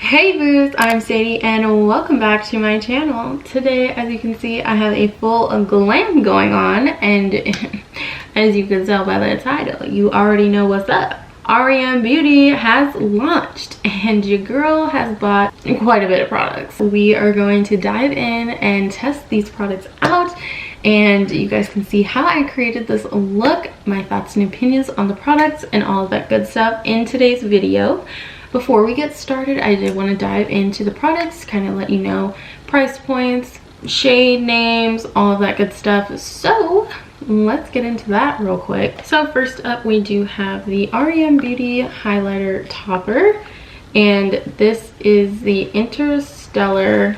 Hey boos, I'm Sadie and welcome back to my channel. Today, as you can see, I have a full glam going on, and as you can tell by the title, you already know what's up. REM Beauty has launched and your girl has bought quite a bit of products. We are going to dive in and test these products out, and you guys can see how I created this look, my thoughts and opinions on the products and all of that good stuff in today's video. Before we get started, I did want to dive into the products, kind of let you know price points, shade names, all of that good stuff. So let's get into that real quick. So first up, we do have the REM Beauty highlighter topper, and this is the Interstellar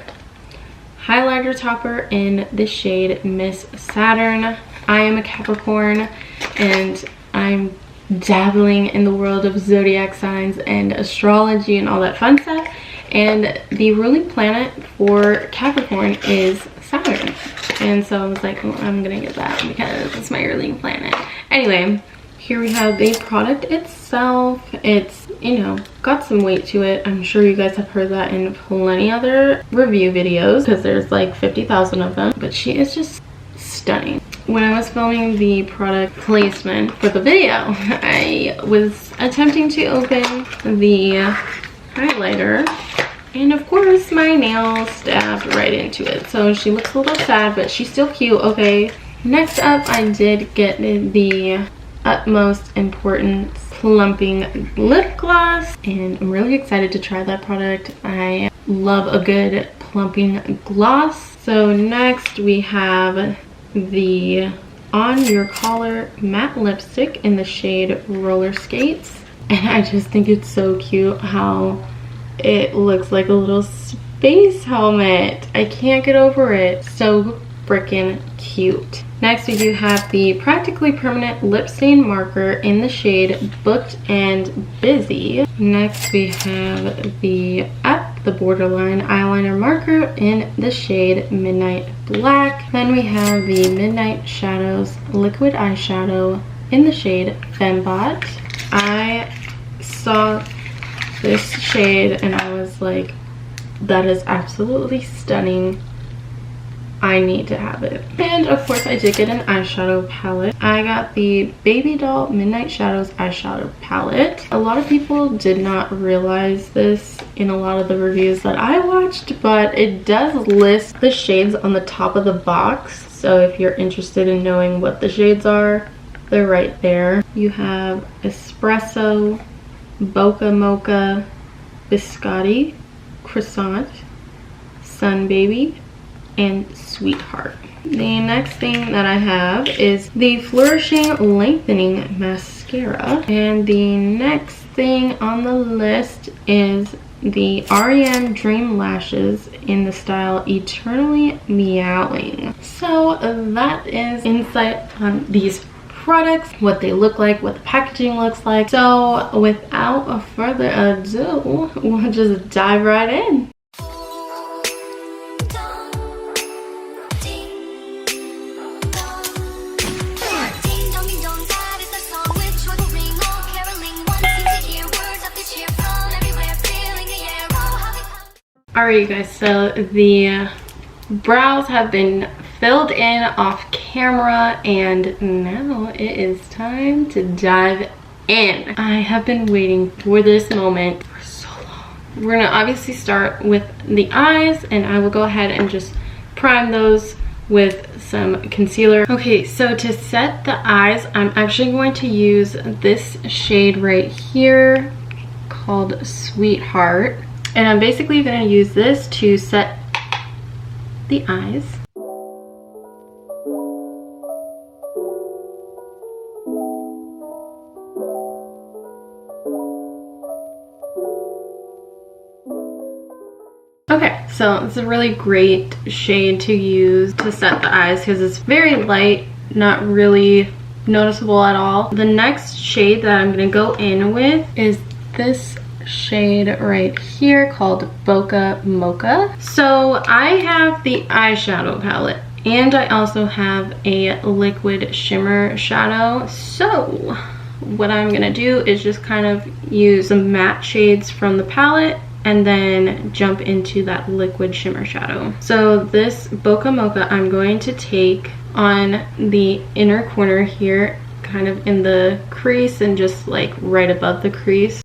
highlighter topper in the shade Miss Saturn. I am a Capricorn and I'm dabbling in the world of zodiac signs and astrology and all that fun stuff, and the ruling planet for Capricorn is Saturn, and so I was like, well, I'm gonna get that because it's my ruling planet. Anyway, here we have the product itself. It's, you know, got some weight to it. I'm sure you guys have heard that in plenty other review videos because there's like 50,000 of them, but she is just stunning. When I was filming the product placement for the video, I was attempting to open the highlighter, and of course my nail stabbed right into it. So she looks a little sad, but she's still cute, okay? Next up, I did get the utmost importance plumping lip gloss, and I'm really excited to try that product. I love a good plumping gloss. So next we have the On Your Collar matte lipstick in the shade Roller Skates, and I just think it's so cute how it looks like a little space helmet. I can't get over it. So freaking cute. Next, we do have the Practically Permanent Lip Stain Marker in the shade Booked and Busy. Next, we have the At the Borderline Eyeliner Marker in the shade Midnight Black. Then we have the Midnight Shadows Liquid Eyeshadow in the shade Fembot. I saw this shade and I was like, that is absolutely stunning. I need to have it. And of course I did get an eyeshadow palette. I got the babydoll Midnight Shadows eyeshadow palette. A lot of people did not realize this in a lot of the reviews that I watched, but it does list the shades on the top of the box. So if you're interested in knowing what the shades are, they're right there. You have Espresso, Boca Mocha, Biscotti, Croissant, Sun Baby, and Sweetheart. The next thing that I have is the Flourishing Lengthening Mascara, and the next thing on the list is the REM Dream Lashes in the style Eternally Meowing. So that is insight on these products, what they look like, what the packaging looks like. So without further ado, we'll just dive right in. Alright you guys, so the brows have been filled in off camera, and now it is time to dive in. I have been waiting for this moment for so long. We're gonna obviously start with the eyes, and I will go ahead and just prime those with some concealer. Okay, so to set the eyes, I'm actually going to use this shade right here called Sweetheart. And I'm basically going to use this to set the eyes. Okay, so it's a really great shade to use to set the eyes because it's very light, not really noticeable at all. The next shade that I'm going to go in with is this shade right here called Boca Mocha. So I have the eyeshadow palette and I also have a liquid shimmer shadow. So what I'm gonna do is just kind of use some matte shades from the palette and then jump into that liquid shimmer shadow. So this Bokeh Mocha I'm going to take on the inner corner here, kind of in the crease and just like right above the crease.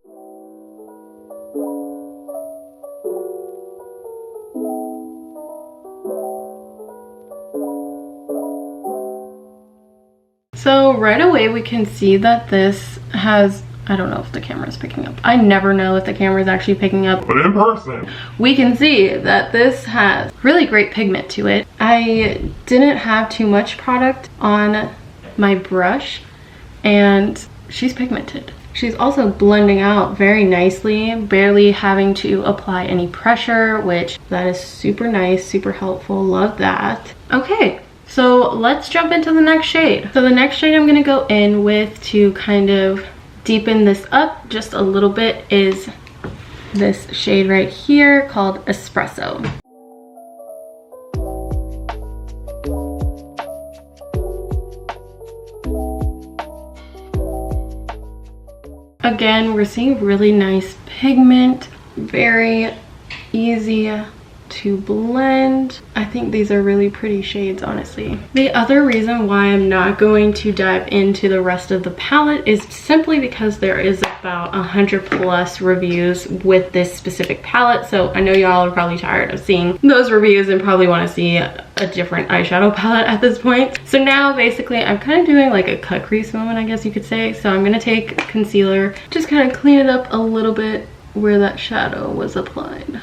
So right away we can see that this has, I don't know if the camera is picking up. I never know if the camera is actually picking up. But in person, we can see that this has really great pigment to it. I didn't have too much product on my brush and she's pigmented. She's also blending out very nicely, barely having to apply any pressure, which that is super nice, super helpful. Love that. Okay. So let's jump into the next shade. So the next shade I'm gonna go in with to kind of deepen this up just a little bit is this shade right here called Espresso. Again, we're seeing really nice pigment, very easy to blend. I think these are really pretty shades, honestly. The other reason why I'm not going to dive into the rest of the palette is simply because there is about 100+ reviews with this specific palette. So I know y'all are probably tired of seeing those reviews and probably want to see a different eyeshadow palette at this point. So now basically I'm kind of doing like a cut crease moment, I guess you could say. So I'm gonna take concealer, just kind of clean it up a little bit where that shadow was applied.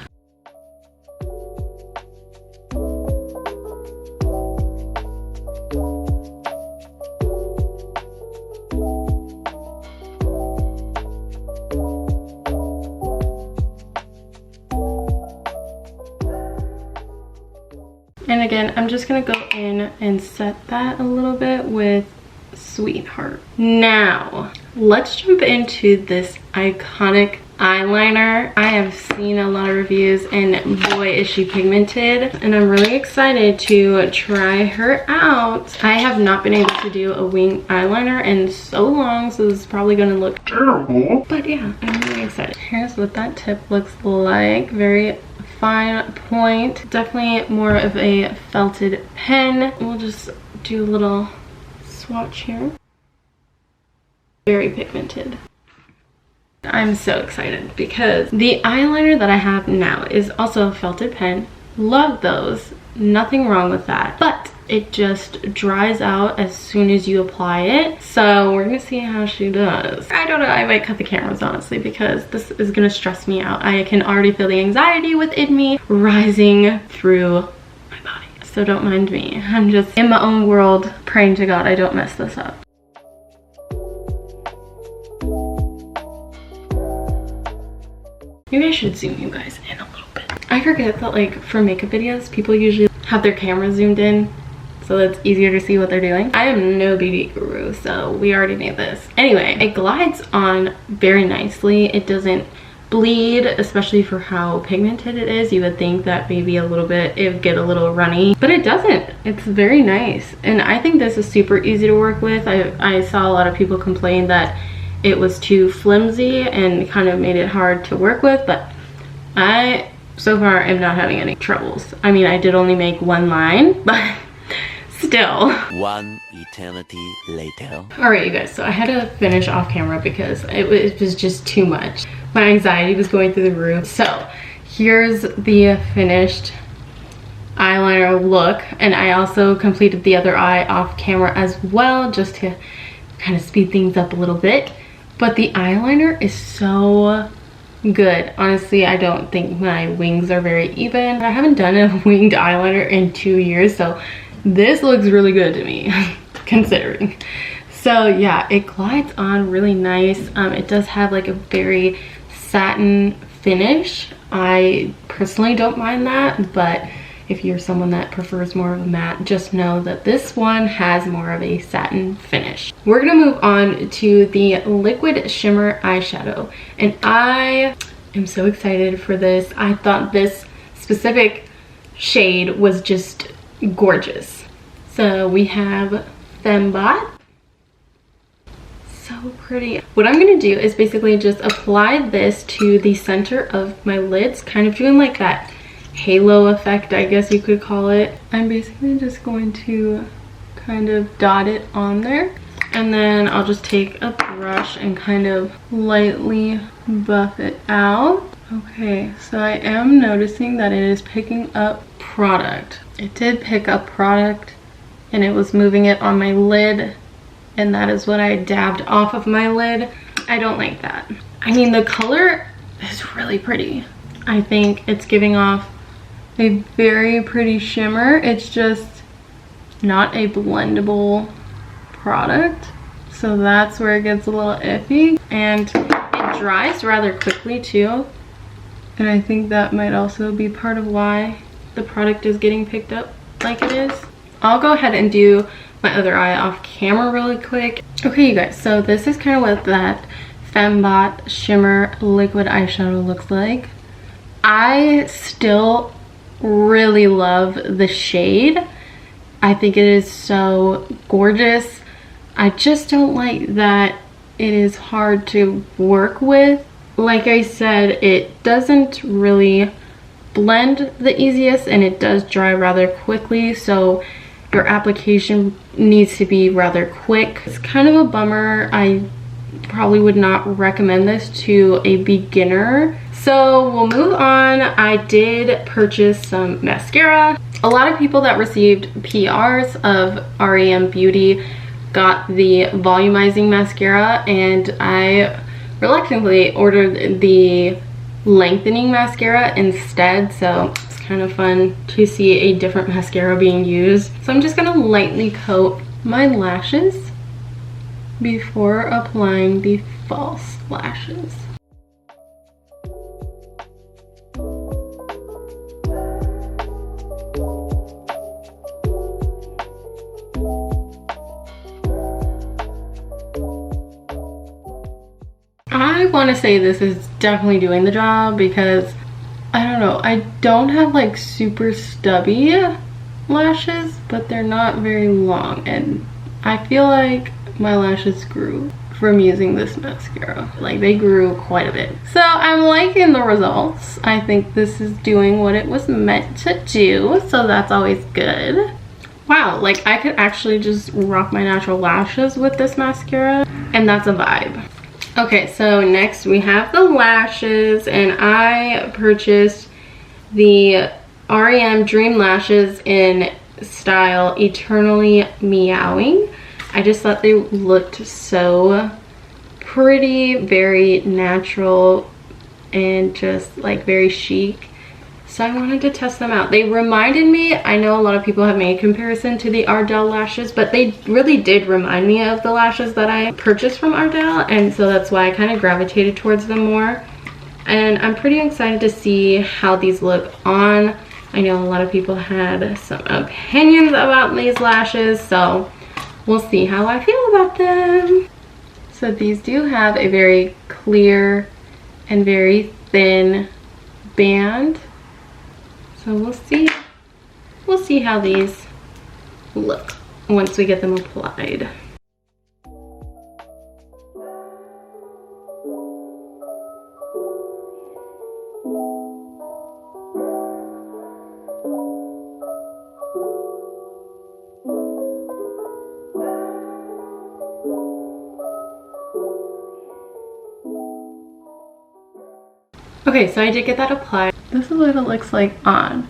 And again, I'm just gonna go in and set that a little bit with Sweetheart. Now, let's jump into this iconic eyeliner. I have seen a lot of reviews and boy is she pigmented, and I'm really excited to try her out. I have not been able to do a wing eyeliner in so long, so this is probably gonna look terrible. But yeah, I'm really excited. Here's what that tip looks like. Very fine point, definitely more of a felted pen. We'll just do a little swatch here. Very pigmented. I'm so excited because the eyeliner that I have now is also a felted pen. Love those, nothing wrong with that, but it just dries out as soon as you apply it. So we're gonna see how she does. I don't know, I might cut the cameras honestly because this is gonna stress me out. I can already feel the anxiety within me rising through my body. So don't mind me. I'm just in my own world praying to God I don't mess this up. Maybe I should zoom you guys in a little bit. I forget that like for makeup videos, people usually have their camera zoomed in so it's easier to see what they're doing. I am no beauty guru, so we already knew this. Anyway, it glides on very nicely. It doesn't bleed, especially for how pigmented it is. You would think that maybe a little bit, it would get a little runny, but it doesn't. It's very nice. And I think this is super easy to work with. I saw a lot of people complain that it was too flimsy and kind of made it hard to work with, but I so far am not having any troubles. I mean, I did only make one line, but still. One eternity later. All right, you guys, so I had to finish off camera because it was just too much. My anxiety was going through the roof. So here's the finished eyeliner look, and I also completed the other eye off camera as well, just to kind of speed things up a little bit. But the eyeliner is so good. Honestly, I don't think my wings are very even. I haven't done a winged eyeliner in 2 years, so this looks really good to me, considering. So yeah, it glides on really nice. It does have like a very satin finish. I personally don't mind that, but if you're someone that prefers more of a matte, just know that this one has more of a satin finish. We're gonna move on to the liquid shimmer eyeshadow, and I am so excited for this. I thought this specific shade was just gorgeous. So we have Fembot. so pretty. What I'm gonna do is basically just apply this to the center of my lids, kind of doing like that halo effect, I guess you could call it. I'm basically just going to kind of dot it on there, and then I'll just take a brush and kind of lightly buff it out. Okay, so I am noticing that it is picking up product. It did pick up product and it was moving it on my lid, and that is what I dabbed off of my lid. I don't like that. I mean, the color is really pretty. I think it's giving off a very pretty shimmer. It's just not a blendable product, so that's where it gets a little iffy, and it dries rather quickly too, and I think that might also be part of why the product is getting picked up like it is. I'll go ahead and do my other eye off camera really quick. Okay, you guys, so this is kind of what that Fembot shimmer liquid eyeshadow looks like. I still really love the shade. I think it is so gorgeous. I just don't like that it is hard to work with. Like I said, it doesn't really blend the easiest, and it does dry rather quickly, so your application needs to be rather quick. It's kind of a bummer. I probably would not recommend this to a beginner. So we'll move on. I did purchase some mascara. A lot of people that received PRs of REM Beauty got the volumizing mascara, and I reluctantly ordered the lengthening mascara instead, so it's kind of fun to see a different mascara being used. So I'm just gonna lightly coat my lashes before applying the false lashes. I want to say this is definitely doing the job, because I don't know, I don't have like super stubby lashes, but they're not very long, and I feel like my lashes grew from using this mascara. Like, they grew quite a bit. So I'm liking the results. I think this is doing what it was meant to do, so that's always good. Wow, like I could actually just rock my natural lashes with this mascara, and that's a vibe. Okay, so next we have the lashes, and I purchased the REM Dream Lashes in style Eternally Meowing. I just thought they looked so pretty, very natural, and just like very chic. So I wanted to test them out. They reminded me, I know a lot of people have made a comparison to the Ardell lashes, but they really did remind me of the lashes that I purchased from Ardell, and so that's why I kind of gravitated towards them more. And I'm pretty excited to see how these look on. I know a lot of people had some opinions about these lashes, so we'll see how I feel about them. So these do have a very clear and very thin band. So we'll see how these look once we get them applied. Okay, so I did get that applied. This is what it looks like on.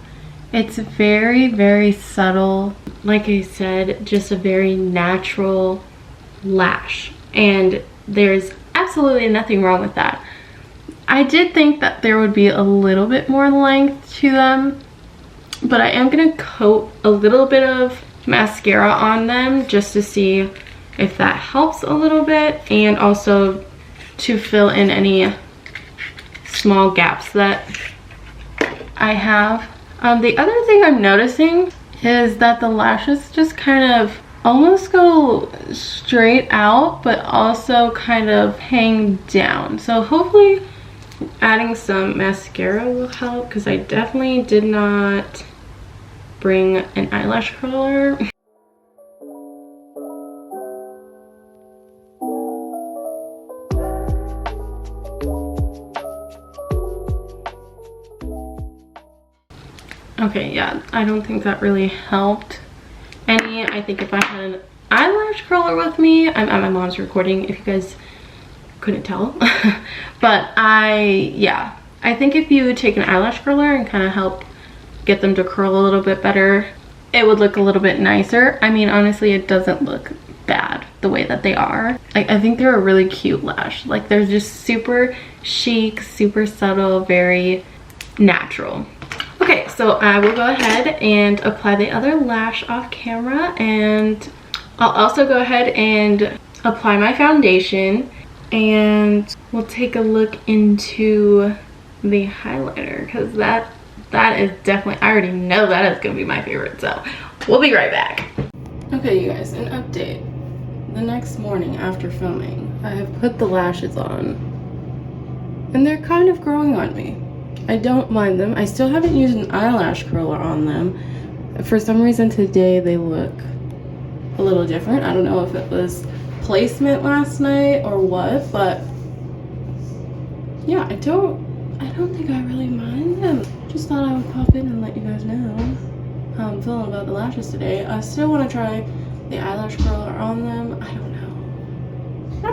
It's very, very subtle. Like I said, just a very natural lash. And there's absolutely nothing wrong with that. I did think that there would be a little bit more length to them, but I am gonna coat a little bit of mascara on them just to see if that helps a little bit, and also to fill in any small gaps that I have. The other thing I'm noticing is that the lashes just kind of almost go straight out, but also kind of hang down. So hopefully adding some mascara will help, because I definitely did not bring an eyelash curler. Okay, yeah, I don't think that really helped any. I think if I had an eyelash curler with me, I'm at my mom's recording if you guys couldn't tell. But yeah, I think if you take an eyelash curler and kind of help get them to curl a little bit better, it would look a little bit nicer. I mean, honestly, it doesn't look bad the way that they are. Like, I think they're a really cute lash. Like, they're just super chic, super subtle, very natural. Okay, so I will go ahead and apply the other lash off camera, and I'll also go ahead and apply my foundation, and we'll take a look into the highlighter, because that is definitely, I already know that is gonna be my favorite, so we'll be right back. Okay, you guys, an update. The next morning after filming, I have put the lashes on, and they're kind of growing on me. I don't mind them. I still haven't used an eyelash curler on them. For some reason today they look a little different. I don't know if it was placement last night or what, but yeah, I don't think I really mind them. Just thought I would pop in and let you guys know how I'm feeling about the lashes today. I still want to try the eyelash curler on them. I don't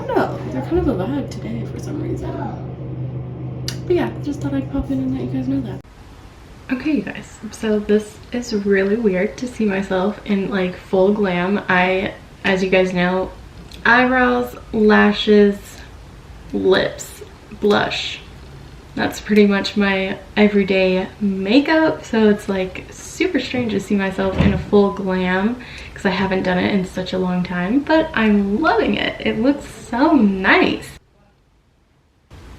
know. They're kind of a vibe today for some reason. But yeah, just thought I'd pop in and let you guys know that. Okay, you guys, so this is really weird to see myself in like full glam. As you guys know, eyebrows, lashes, lips, blush. That's pretty much my everyday makeup. So it's like super strange to see myself in a full glam because I haven't done it in such a long time, but I'm loving it. It looks so nice.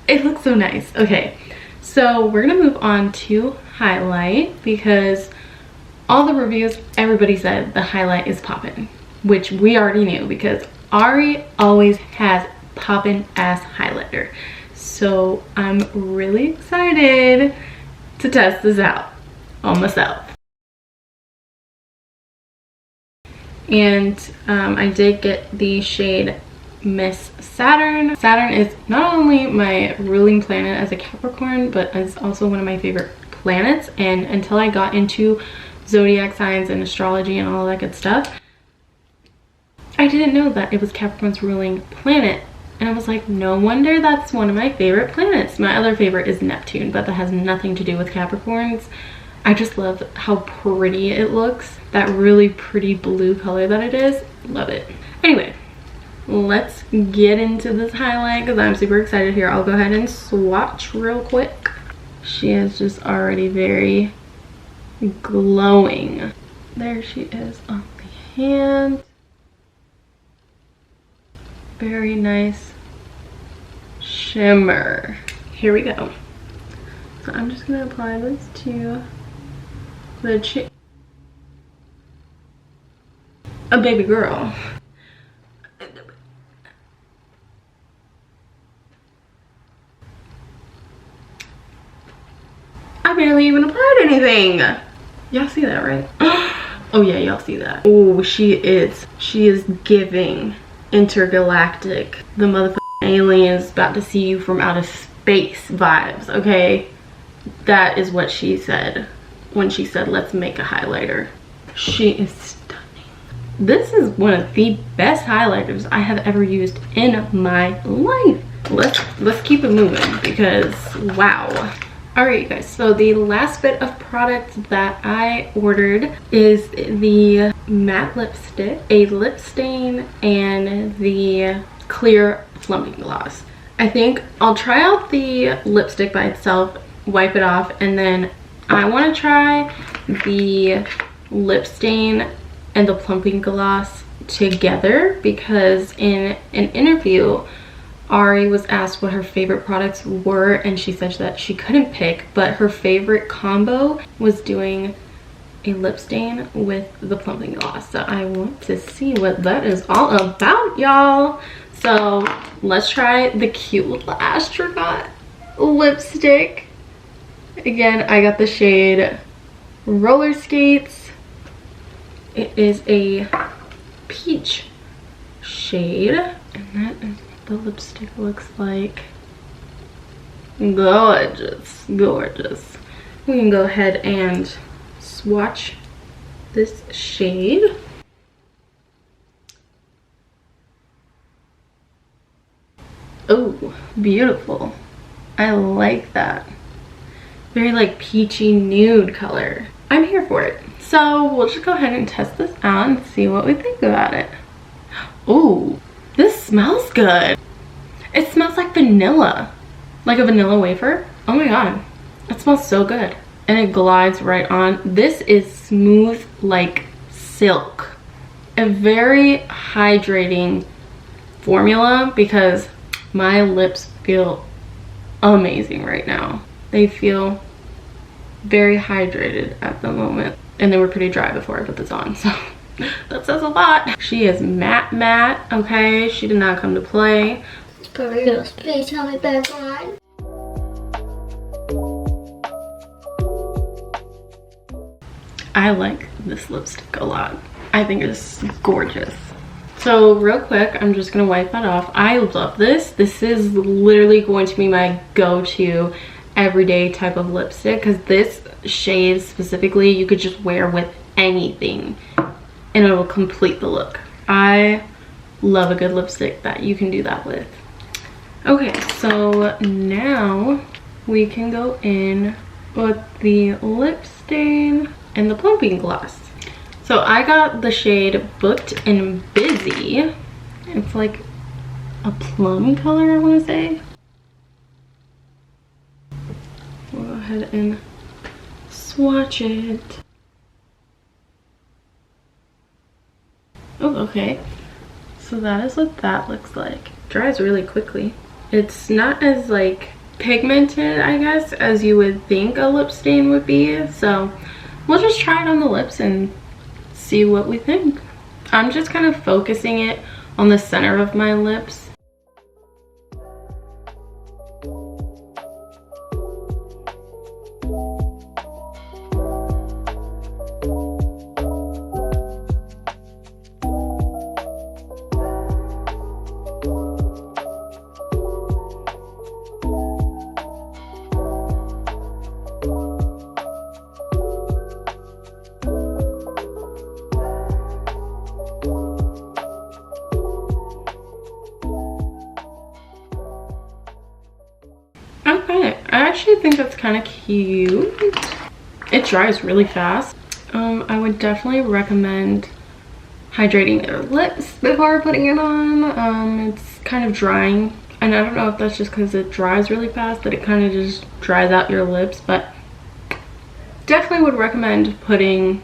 It looks so nice. Okay, so we're gonna move on to highlight because all the reviews, everybody said the highlight is poppin', which we already knew because Ari always has poppin' ass highlighter. So I'm really excited to test this out on myself. And I did get the shade Miss Saturn. Saturn is not only my ruling planet as a Capricorn, but it's also one of my favorite planets. And until I got into zodiac signs and astrology and all that good stuff, I didn't know that it was Capricorn's ruling planet. And I was like, no wonder that's one of my favorite planets. My other favorite is Neptune, but that has nothing to do with Capricorns. I just love how pretty it looks. That really pretty blue color that it is. Love it. Anyway, let's get into this highlight because I'm super excited here. I'll go ahead and swatch real quick. She is just already very glowing. There she is on the hand. Very nice shimmer. Here we go. So I'm just gonna apply this to the cheek. A baby girl. I barely even applied anything. Y'all see that, right? Oh yeah, y'all see that. Oh, she is giving intergalactic, the motherfucking aliens about to see you from outer space vibes, okay? That is what she said when she said let's make a highlighter. She is stunning. This is one of the best highlighters I have ever used in my life. Let's keep it moving because wow. Alright, you guys, so the last bit of product that I ordered is the matte lipstick, a lip stain, and the clear plumping gloss. I think I'll try out the lipstick by itself, wipe it off, and then I want to try the lip stain and the plumping gloss together because in an interview, Ari was asked what her favorite products were and she said that she couldn't pick, but her favorite combo was doing a lip stain with the plumping gloss. So I want to see what that is all about, y'all. So let's try the cute astronaut lipstick. Again, I got the shade Roller Skates. It is a peach shade, and that is the lipstick looks like. Gorgeous, gorgeous. We can go ahead and swatch this shade. Oh, beautiful. I like that. Very like peachy nude color. I'm here for it. So we'll just go ahead and test this out and see what we think about it. Oh, this smells good. It smells like vanilla. Like a vanilla wafer. Oh my god. It smells so good. And it glides right on. This is smooth like silk. A very hydrating formula because my lips feel amazing right now. They feel very hydrated at the moment. And they were pretty dry before I put this on, so that says a lot. She is matte, okay? She did not come to play. Put a little space on my background. I like this lipstick a lot. I think it's gorgeous. So real quick, I'm just gonna wipe that off. I love this. This is literally going to be my go-to everyday type of lipstick because this shade specifically you could just wear with anything and it'll complete the look. I love a good lipstick that you can do that with. Okay, so now we can go in with the lip stain and the plumping gloss. So I got the shade Booked and Busy. It's like a plum color, I want to say. We'll go ahead and swatch it. Oh, okay. So that is what that looks like. It dries really quickly. It's not as like pigmented, I guess, as you would think a lip stain would be. So we'll just try it on the lips and see what we think. I'm just kind of focusing it on the center of my lips. Okay, I actually think that's kind of cute. It dries really fast. I would definitely recommend hydrating their lips before putting it on. It's kind of drying, and I don't know if that's just because it dries really fast that it kind of just dries out your lips, but definitely would recommend putting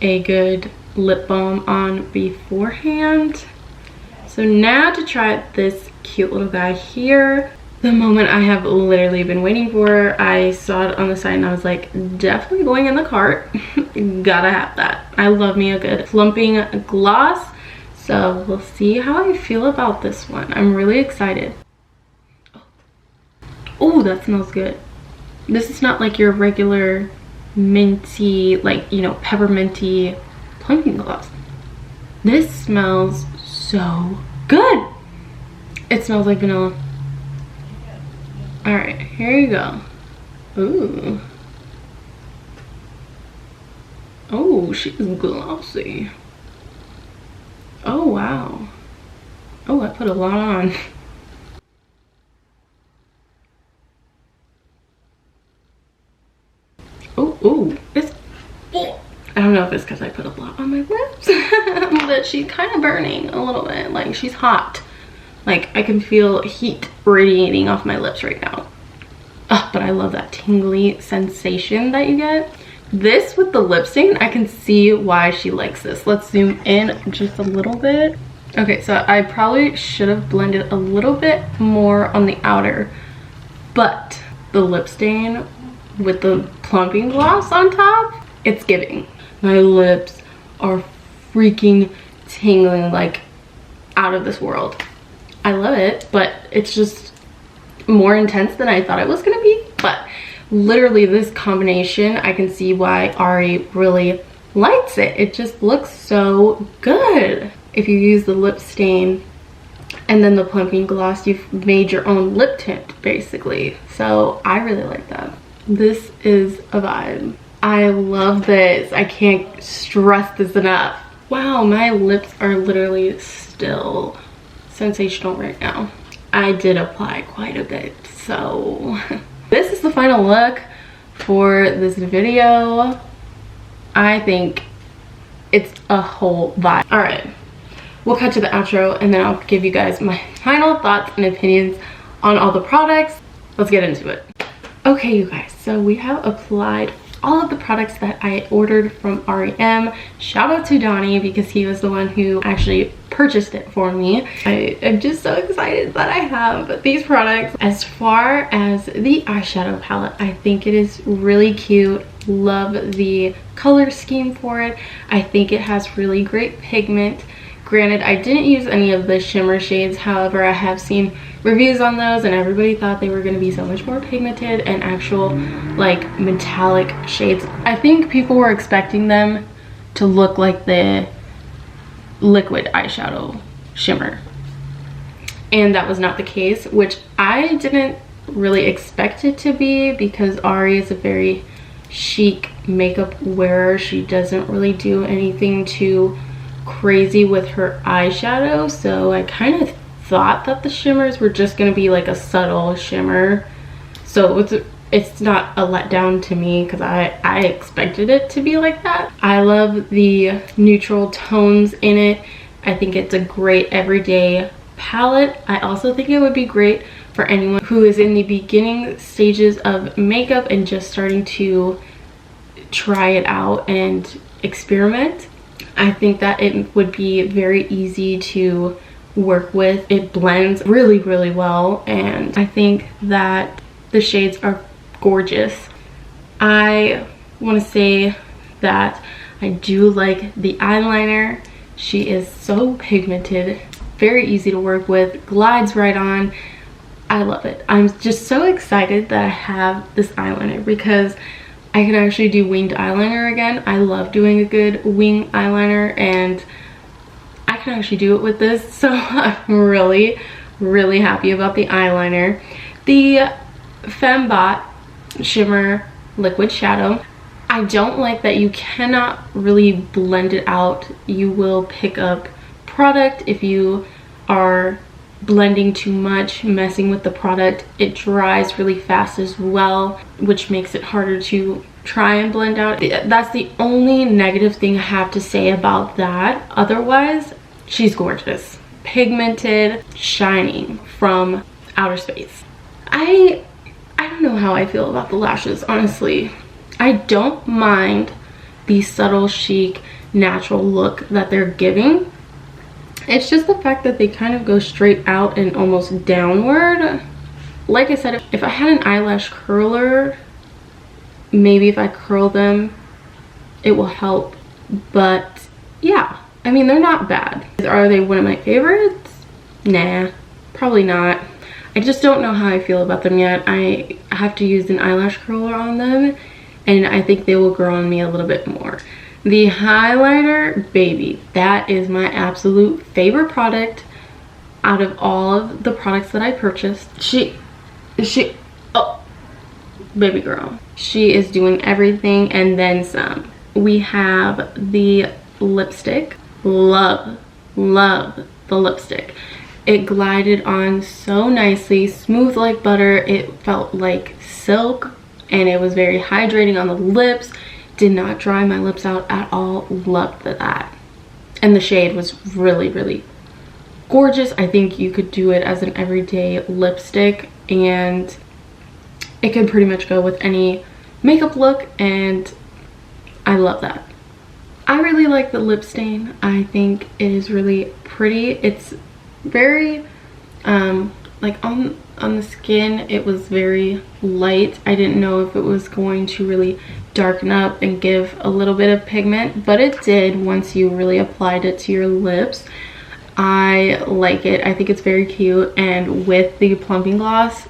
a good lip balm on beforehand. So now to try this cute little guy here. The moment I have literally been waiting for. I saw it on the site and I was like, definitely going in the cart. Gotta have that. I love me a good plumping gloss. So we'll see how I feel about this one. I'm really excited. Oh, that smells good. This is not like your regular minty, like, you know, pepperminty plumping gloss. This smells so good. It smells like vanilla. All right, here you go. Ooh. Oh, she's glossy. Oh, wow. Oh, I put a lot on. Oh, it's... I don't know if it's because I put a lot on my lips, but she's kind of burning a little bit. Like, she's hot. Like, I can feel heat radiating off my lips right now. But I love that tingly sensation that you get. This with the lip stain, I can see why she likes this. Let's zoom in just a little bit. Okay, so I probably should have blended a little bit more on the outer, but the lip stain with the plumping gloss on top, it's giving. My lips are freaking tingling, like out of this world. I love it, but it's just more intense than I thought it was gonna be. But literally this combination, I can see why Ari really likes it. It just looks so good. If you use the lip stain and then the plumping gloss, you've made your own lip tint basically. So I really like that. This is a vibe. I love this. I can't stress this enough. Wow, my lips are literally still sensational right now. I did apply quite a bit, so this is the final look for this video. I think it's a whole vibe. All right, we'll cut to the outro and then I'll give you guys my final thoughts and opinions on all the products. Let's get into it. Okay, you guys, so we have applied all of the products that I ordered from REM. Shout out to Donnie because he was the one who actually purchased it for me. I am just so excited that I have these products. As far as the eyeshadow palette, I think it is really cute. Love the color scheme for it. I think it has really great pigment. Granted, I didn't use any of the shimmer shades, however I have seen reviews on those and everybody thought they were going to be so much more pigmented and actual like metallic shades. I think people were expecting them to look like the liquid eyeshadow shimmer, and that was not the case, which I didn't really expect it to be because Ari is a very chic makeup wearer. She doesn't really do anything too crazy with her eyeshadow, so I kind of thought that the shimmers were just going to be like a subtle shimmer, so it's not a letdown to me because I expected it to be like that. I love the neutral tones in it. I think it's a great everyday palette. I also think it would be great for anyone who is in the beginning stages of makeup and just starting to try it out and experiment. I think that it would be very easy to work with. It blends really, really well, and I think that the shades are gorgeous. I want to say that I do like the eyeliner. She is so pigmented, very easy to work with, glides right on. I love it. I'm just so excited that I have this eyeliner because I can actually do winged eyeliner again. I love doing a good wing eyeliner and I can actually do it with this, so I'm really, really happy about the eyeliner. The Fembot Shimmer Liquid Shadow, I don't like that you cannot really blend it out. You will pick up product if you are blending too much, messing with the product. It dries really fast as well, which makes it harder to try and blend out. That's the only negative thing I have to say about that. Otherwise, she's gorgeous, pigmented, shining from outer space. I don't know how I feel about the lashes, honestly. I don't mind the subtle, chic, natural look that they're giving. It's just the fact that they kind of go straight out and almost downward. Like I said, if I had an eyelash curler, maybe if I curl them, it will help. But yeah, I mean, they're not bad. Are they one of my favorites? Nah, probably not. I just don't know how I feel about them yet. I have to use an eyelash curler on them, and I think they will grow on me a little bit more. The highlighter, baby, that is my absolute favorite product out of all of the products that I purchased. Oh, baby girl. She is doing everything and then some. We have the lipstick. Love the lipstick. It glided on so nicely, smooth like butter. It felt like silk, and it was very hydrating on the lips. Did not dry my lips out at all. Loved that. And the shade was really, really gorgeous. I think you could do it as an everyday lipstick, and it could pretty much go with any makeup look, and I love that. I really like the lip stain. I think it is really pretty. It's very like on the skin, it was very light. I didn't know if it was going to really darken up and give a little bit of pigment, but it did once you really applied it to your lips. I like it. I think it's very cute, and with the plumping gloss,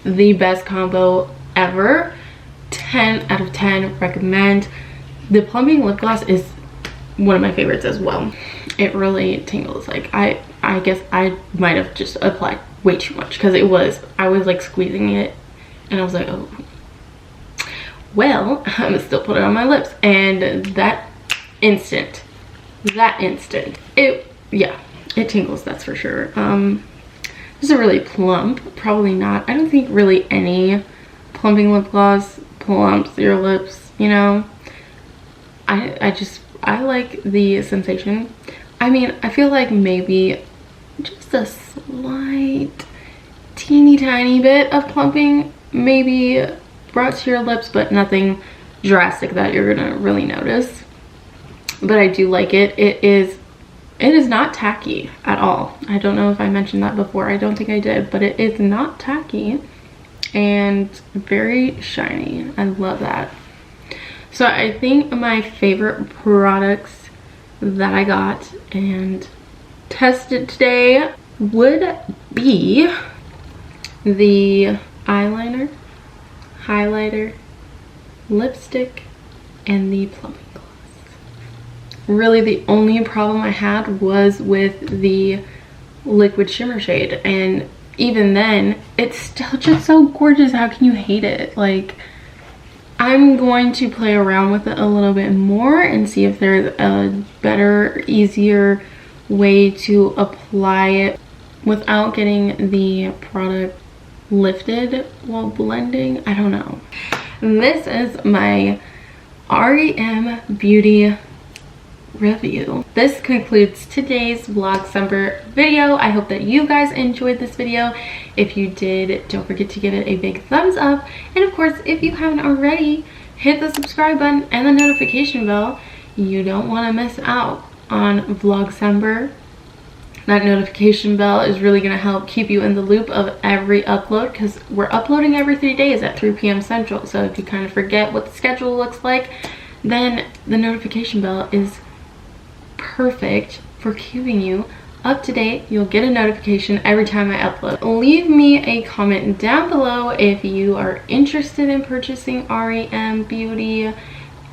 the best combo ever. 10 out of 10 recommend. The plumping lip gloss is one of my favorites as well. It really tingles. Like I guess I might have just applied way too much because I was like squeezing it and I was like, oh. well, I'm still put it on my lips, and that instant, yeah, it tingles, that's for sure. This is really plump, probably not, I don't think really any plumping lip gloss plumps your lips, you know. I like the sensation. I mean, I feel like maybe just a slight teeny tiny bit of plumping maybe brought to your lips, but nothing drastic that you're gonna really notice. But I do like it. It is not tacky at all. I don't know if I mentioned that before. I don't think I did, but it is not tacky and very shiny. I love that. So I think my favorite products that I got and tested today would be the eyeliner, highlighter, lipstick, and the plumping gloss. Really the only problem I had was with the liquid shimmer shade, and even then it's still just so gorgeous. How can you hate it? Like, I'm going to play around with it a little bit more and see if there's a better, easier way to apply it without getting the product lifted while blending. I don't know. This is my REM Beauty review. This concludes today's VLOGCEMBER video. I hope that you guys enjoyed this video. If you did, don't forget to give it a big thumbs up, and of course, if you haven't already, hit the subscribe button and the notification bell. You don't want to miss out on VLOGCEMBER. That notification bell is really going to help keep you in the loop of every upload, because we're uploading every 3 days at 3 p.m. Central. So if you kind of forget what the schedule looks like, then the notification bell is perfect for keeping you up to date. You'll get a notification every time I upload. Leave me a comment down below if you are interested in purchasing REM Beauty,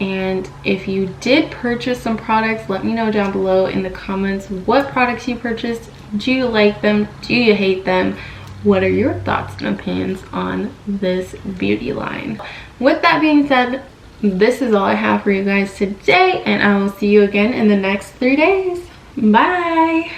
and if you did purchase some products, let me know down below in the comments what products you purchased. Do you like them? Do you hate them? What are your thoughts and opinions on this beauty line? With that being said, this is all I have for you guys today, and I will see you again in the next 3 days. Bye.